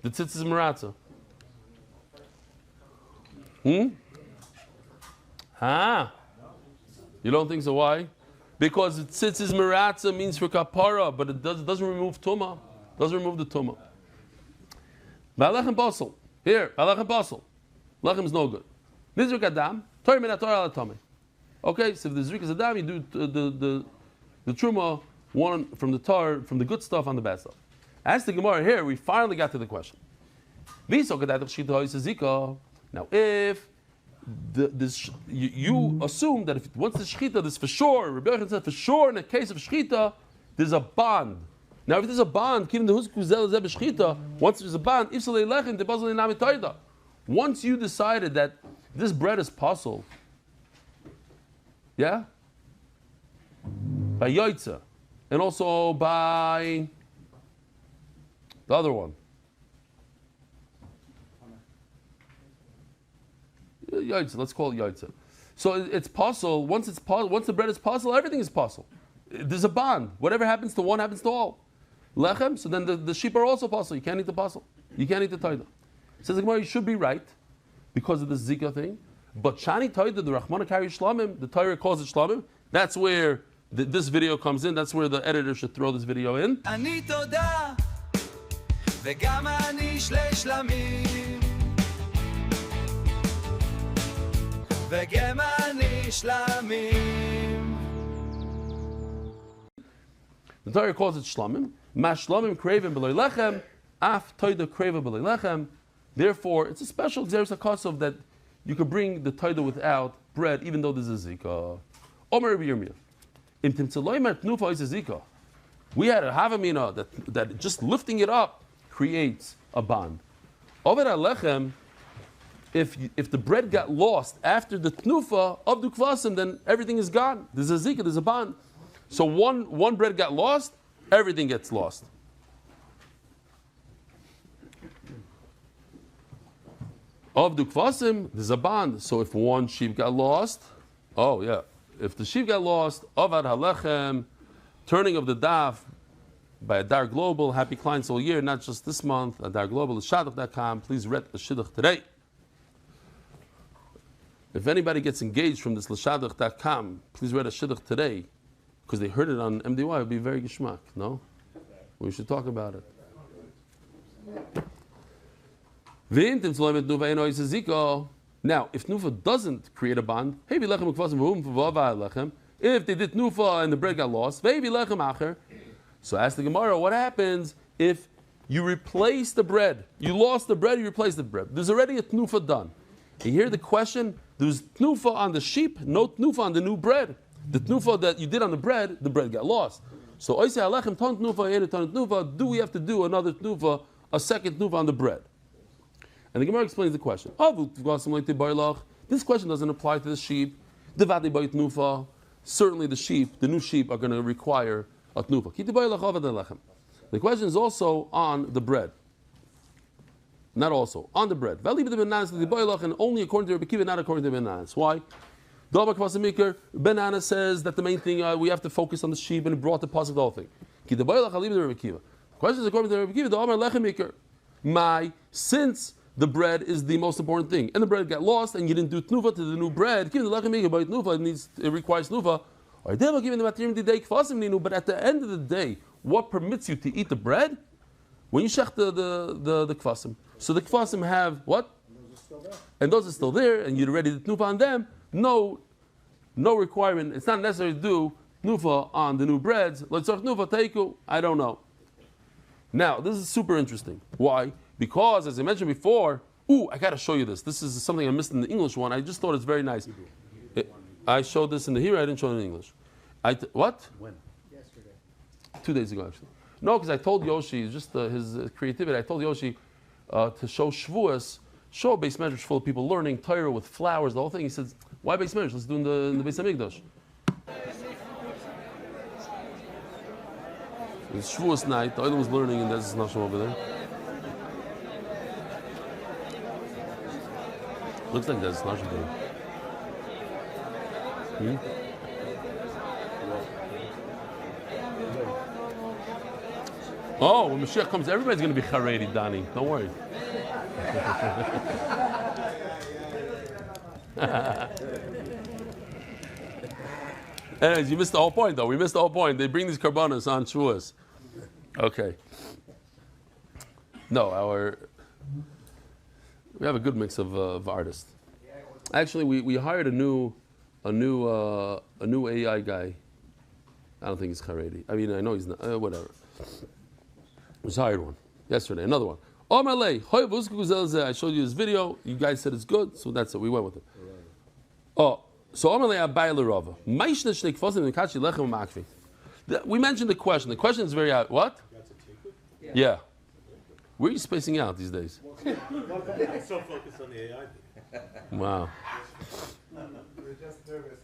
The tzitz is miratza. You don't think so? Why? Because it sits as meratza means for kapara, but it doesn't remove tuma. Doesn't remove the tuma. V'alechem basel. Here, v'alechem basel. Lechem is no good. Nizrik adam. Torah min haTorah ala tamei. Okay, so if the zrik is adam, you do the truma one from the tar from the good stuff on the bad stuff. As the Gemara here, we finally got to the question. Now, if you assume that if once the shchita, there's for sure, Rabbi Yochanan said for sure in a case of shchita, there's a bond. Now, if there's a bond, once there's a bond, once you decided that this bread is possible, yeah, by yoitza, and also by the other one. Yaitza, let's call it yaitza. So it's possible. Once the bread is possible, everything is possible. There's a bond. Whatever happens to one happens to all. Lechem. So then the sheep are also possible. You can't eat the possible. You can't eat the taida. Says the Gemara, you should be right because of the zika thing. But shani taida, the Rachmana carry shlamim. The Torah calls it shlamim. That's where this video comes in. That's where the editor should throw this video in. אני תודה, וגם אני שלי שלמים. וגם אני שלמים. The Torah calls it shlamim. Ma shlamim kreiven b'loy lechem, af toida kreiva b'loy lechem. Therefore, it's a special xeris hakosov that you could bring the toida without bread, even though there's a zika. Omer Rabbi Yirmiyah. In timtzeloimer tnufa is a zika. We had a havamina that just lifting it up creates a bond. Over alechem, if the bread got lost after the tnufa of the kvasim, then everything is gone. There's a zika, there's a bond. So one bread got lost, everything gets lost. Of the kvasim, there's a bond. So if one sheep got lost, oh yeah, if the sheep got lost, Avad Halechem, turning of the daf by Adar Global, happy clients all year, not just this month. Adar Global is shadduch.com. Please read the shidduch today. If anybody gets engaged from this l'shadduch.com, please read a shidduch today, because they heard it on MDY. It would be very geschmack. No, we should talk about it. Now, if Nufa doesn't create a bond, if they did Nufa and the bread got lost, so ask the Gemara, what happens if you replace the bread? You lost the bread, you replaced the bread. There's already a Tnufa done. And you hear the question, there's Tnufa on the sheep, no Tnufa on the new bread. The Tnufa that you did on the bread got lost. So, do we have to do another Tnufa, a second Tnufa on the bread? And the Gemara explains the question. This question doesn't apply to the sheep. Certainly the sheep, the new sheep, are going to require a tnufa. The question is also on the bread. Not also, on the bread. And only according to Rabbi Kiva, not according to Menachos. Why? Banana says that the main thing, we have to focus on the sheep, and it brought the pasuk the whole thing. The question is according to Rabbi Kiva, since the bread is the most important thing, and the bread got lost, and you didn't do tnufa to the new bread, it requires tnufa. But at the end of the day, what permits you to eat the bread? When you shech the kvasim. So the kvasim have what? And those are still there, and you're ready to tnufa on them. No requirement. It's not necessary to do tnufa on the new breads. Let's talk tnufa teiku. I don't know. Now, this is super interesting. Why? Because, as I mentioned before, I got to show you this. This is something I missed in the English one. I just thought it's very nice. I showed this in the Hebrew. I didn't show it in English. What? When? Yesterday. 2 days ago, actually. No, because I told Yoshi, just his creativity, I told Yoshi to show Shavuos, show a base measure full of people learning Torah with flowers, the whole thing. He says, why base measure? Let's do it in the Beis Hamikdash. It's Shavuos night. The other was learning, and there's Nashim over there. Looks like there's Nashim there. Oh, when Mashiach comes, everybody's going to be Haredi, Donnie. Don't worry. Anyways, you missed the whole point, though. We missed the whole point. They bring these karbanos on Shavuos. Okay. No, we have a good mix of artists. Actually, we hired a new AI guy. I don't think he's Haredi. I mean, I know he's not. Whatever. We just hired one yesterday. Another one. I showed you this video. You guys said it's good, so that's it. We went with it. Oh, so we mentioned the question. The question is very what? Yeah. Where are you spacing out these days? I'm so focused on the AI thing. Wow. We're just nervous.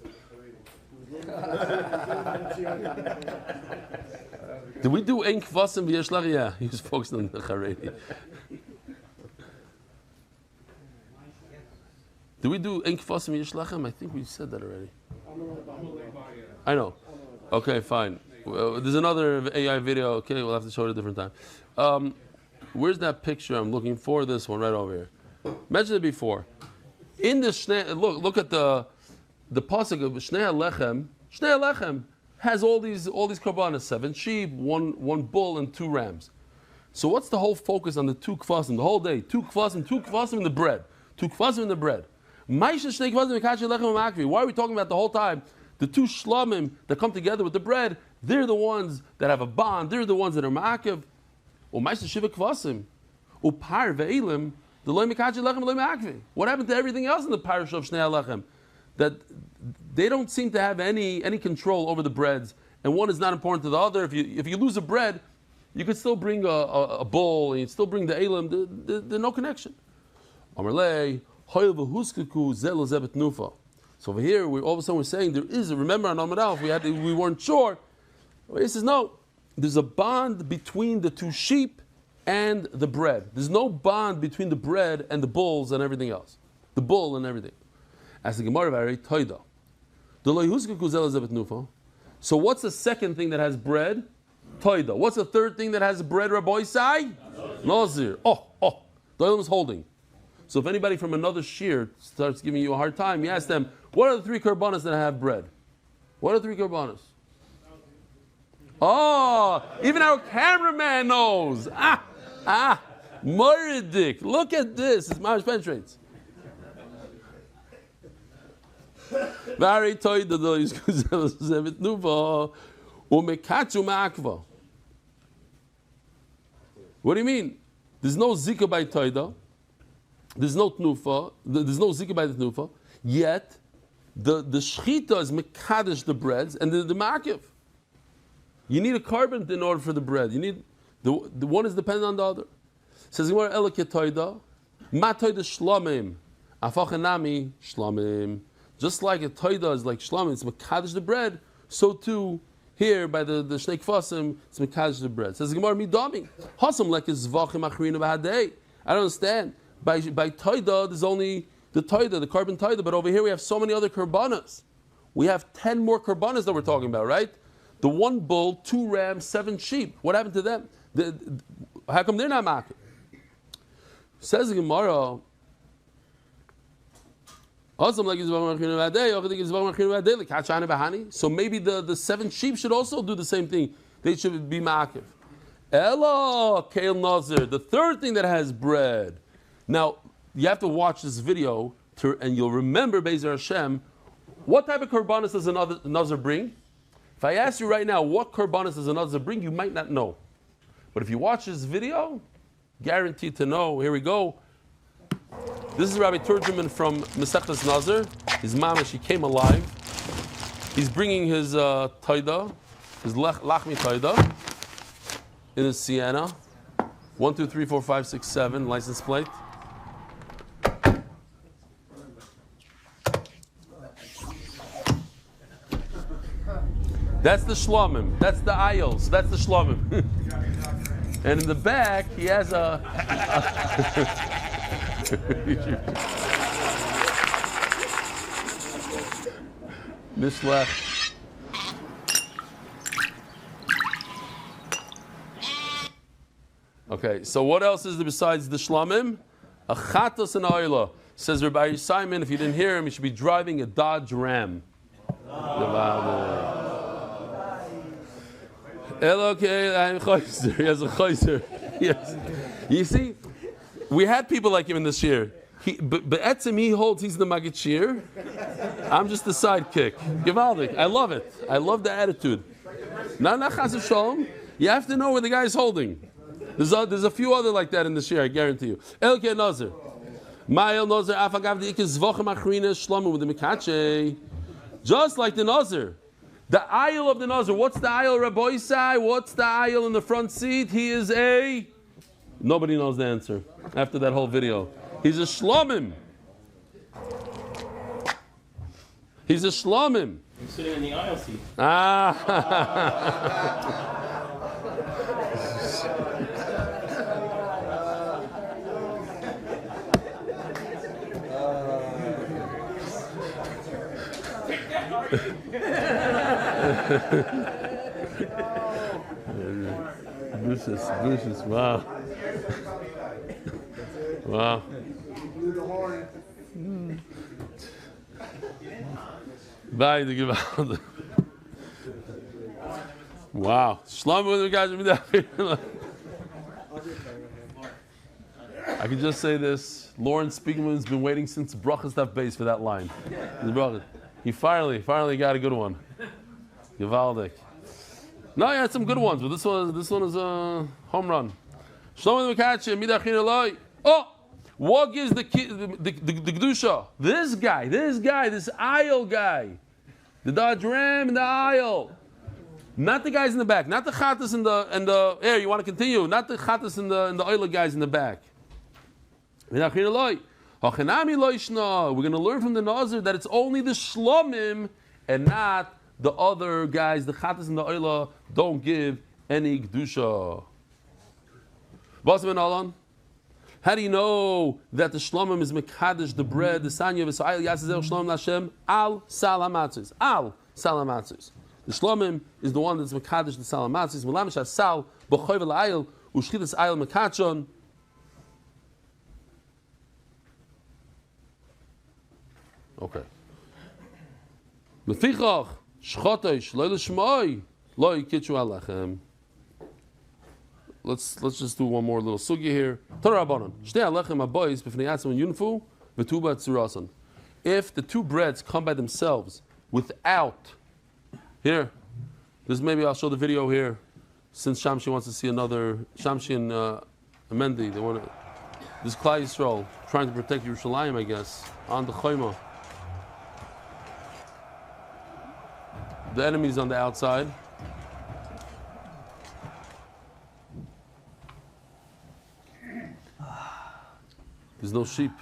Did we do Ein Kvasim V'Yeshlach? Yeah, he was focused on the Haredi. Did we do Ein Kvasim V'Yeshlachem? I think we said that already. I know. Okay, fine. Well, there's another AI video. Okay, we'll have to show it a different time. Where's that picture? I'm looking for this one right over here. Mentioned it before. In the Shnei, look at the pasuk of Shnei Alechem. Shnei Alechem has all these karbanos: 7 sheep, one bull, and 2 rams. So what's the whole focus on the 2 kvasim the whole day? 2 kvasim in the bread. 2 kvasim in the bread. Why are we talking about the whole time? The 2 shlamim that come together with the bread, they're the ones that have a bond. They're the ones that are ma'akev. What happened to everything else in the parish of Shnei Alechem? That they don't seem to have any control over the breads, and one is not important to the other. If you lose a bread, you could still bring a bull, and you still bring the elam. There's no connection. So over here, all of a sudden we're saying there is. Remember on Amud Aleph, we weren't sure. He says no. There's a bond between the 2 sheep and the bread. There's no bond between the bread and the bulls and everything else. The bull and everything. As the Gemara very toida. So what's the second thing that has bread? Toida. What's the third thing that has bread, Rabbi Isai? Nazir. The Olam is holding. So if anybody from another shir starts giving you a hard time, you ask them, what are the three korbanos that have bread? What are the three korbanos? Even our cameraman knows. Moridik. Look at this. It's Mamash penetrates. Very toida do yizkuzel zevet nuva umekatzu ma'akva. What do you mean? There's no zika by toida. There's no tnufa. There's no zika by the tnufa. Yet the shchita is mekadesh the breads and the ma'akiv. You need a carbon in order for the bread. You need the one is dependent on the other. Says Gemara elake toida ma toida shlamim afachanami shlamim. Just like a toida is like shlamim, it's mekadesh the bread. So too here by the shnei kfasim, it's mekadesh the bread. Says Gemara midami hasam like is zvachim achrina b'hadei. I don't understand. By toida there's only the toida, the carbon toida, but over here we have so many other korbanos. We have 10 more korbanos that we're talking about, right? The 1 bull, 2 rams, 7 sheep. What happened to them? How come they're not makir? Says the Gemara. So maybe the 7 sheep should also do the same thing. They should be makir. Ella kail nazir. The third thing that has bread. Now you have to watch this video and you'll remember Be'ezer Hashem. What type of korbanos does another nazir bring? If I ask you right now, what korbanos does a nazir bring, you might not know. But if you watch this video, guaranteed to know. Here we go. This is Rabbi Turjuman from Masechtas Nazir. His mamash, he came alive. He's bringing his taida, his lachmi taida, in his Sienna. 1, 2, 3, 4, 5, 6, 7 license plate. That's the shlomim. That's the aisles. That's the shlomim. And in the back, he has a Mishlech. Okay, so what else is there besides the shlamim? A chatos and oila. Says Rabbi Simon, if you didn't hear him, you should be driving a Dodge Ram. Okay, I'm chayzer. He has a chayzer. Yes. You see, we had people like him in this year. But etzim he holds he's the Maggid Shir. I'm just the sidekick. Givaldik. I love it. I love the attitude. Not chas v'shalom. You have to know where the guy is holding. There's a few other like that in this year, I guarantee you. Elke Nazir. Ma'el Nazir afagav the ikes vochem achrina shlomu with the mikache. Just like the Nazir. The aisle of the Nazir. What's the aisle, Rabbi Isai? What's the aisle in the front seat? He is a... Nobody knows the answer after that whole video. He's a shlomim. He's a shlomim. He's sitting in the aisle seat. Vicious, wow. Wow. Bye to give out. Wow. Shlomo with the guys. I can just say this. Lawrence Spiegelman's been waiting since Brachas Daf Beis for that line. He finally got a good one. Givaldik. No, he had some good ones, but this one is a home run. Shlomo Mekache midachin eloi. Oh, what gives the kedusha? This guy, this aisle guy, the Dodge Ram in the aisle, not the guys in the back, not the chatas and the here. You want to continue? Not the chatas and the oila guys in the back. Midachin eloi. We're going to learn from the Nazir that it's only the shlomim and not the other guys, the chatas and the oila, don't give any kedusha. Basim and Alon. How do you know that the shlomim is mekadesh the bread? The sanya v'sa'il yasazel shlomim Hashem al salamatzis. Al salamatzis. The shlomim is the one that's mekadesh the salamatzis. Melamish asal b'choy v'la'ayil u'shchitas ayil mekachon. Okay. Lefichach shchotosh lo l'shmoi lo yikitchu alachem. Let's just do one more little sugya here. Torah Rabbanon. Shtei alechem habois b'fnei atzmon yunfu v'tuba tzurasan. If the two breads come by themselves without, here, this maybe I'll show the video here, since Shamshi wants to see another, Shamshi and Amendi, they want to, this is Klal Yisrael trying to protect Yerushalayim, I guess, on the Chayma. The enemy's on the outside. There's no sheep.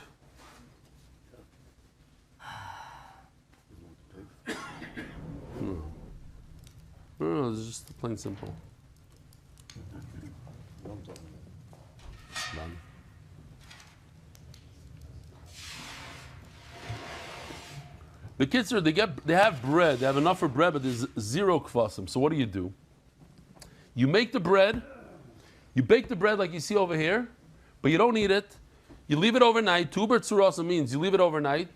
No, it's just plain simple. Done. The kids are, they have bread, they have enough for bread, but there's zero kvasim. So what do? You make the bread, you bake the bread like you see over here, but you don't eat it. You leave it overnight. Tuber tzurasa means you leave it overnight.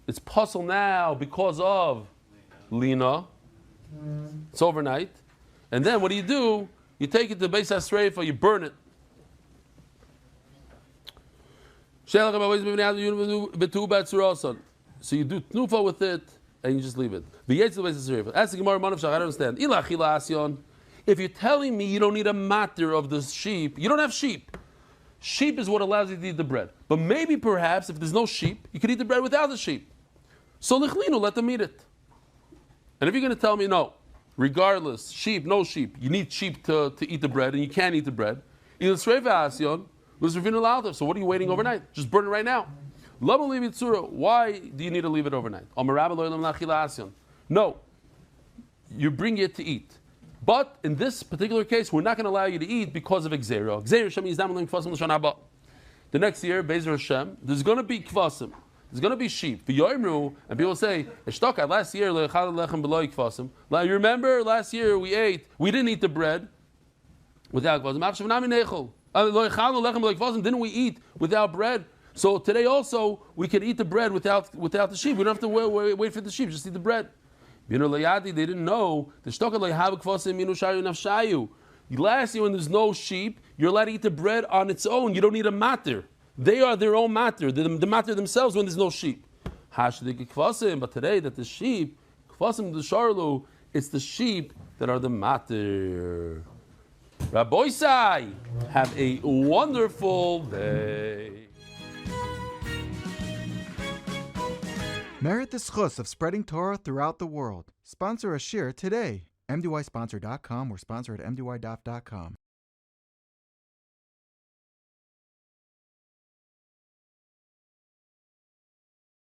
It's puzzle now because of lina. It's overnight. And then what do? You take it to Beis HaSreifa, you burn it. So you do tnufa with it, and you just leave it. Ask the Gemara, I don't understand. If you're telling me you don't need a matter of the sheep, you don't have sheep. Sheep is what allows you to eat the bread. But maybe, perhaps, if there's no sheep, you could eat the bread without the sheep. So lichlinu, let them eat it. And if you're going to tell me, no, regardless, sheep, no sheep, you need sheep to eat the bread, and you can't eat the bread. So what are you waiting overnight? Just burn it right now. Why do you need to leave it overnight? No, you bring it to eat. But in this particular case, we're not going to allow you to eat because of Gzeira. Gzeira means the next year, Bezer Hashem, there's going to be kvasim. There's going to be sheep. And people say, last year, you remember last year we didn't eat the bread without kvasim. Didn't we eat without bread? So today also, we can eat the bread without the sheep. We don't have to wait for the sheep, just eat the bread. They didn't know. Last year when there's no sheep, you're allowed to eat the bread on its own. You don't need a matter. They are their own matter. They're the matter themselves when there's no sheep. But today that the sheep, it's the sheep that are the matter. Rabbi Sai, have a wonderful day. Merit the schus of spreading Torah throughout the world. Sponsor a shir today. MDYsponsor.com or sponsor at MDYDaf.com.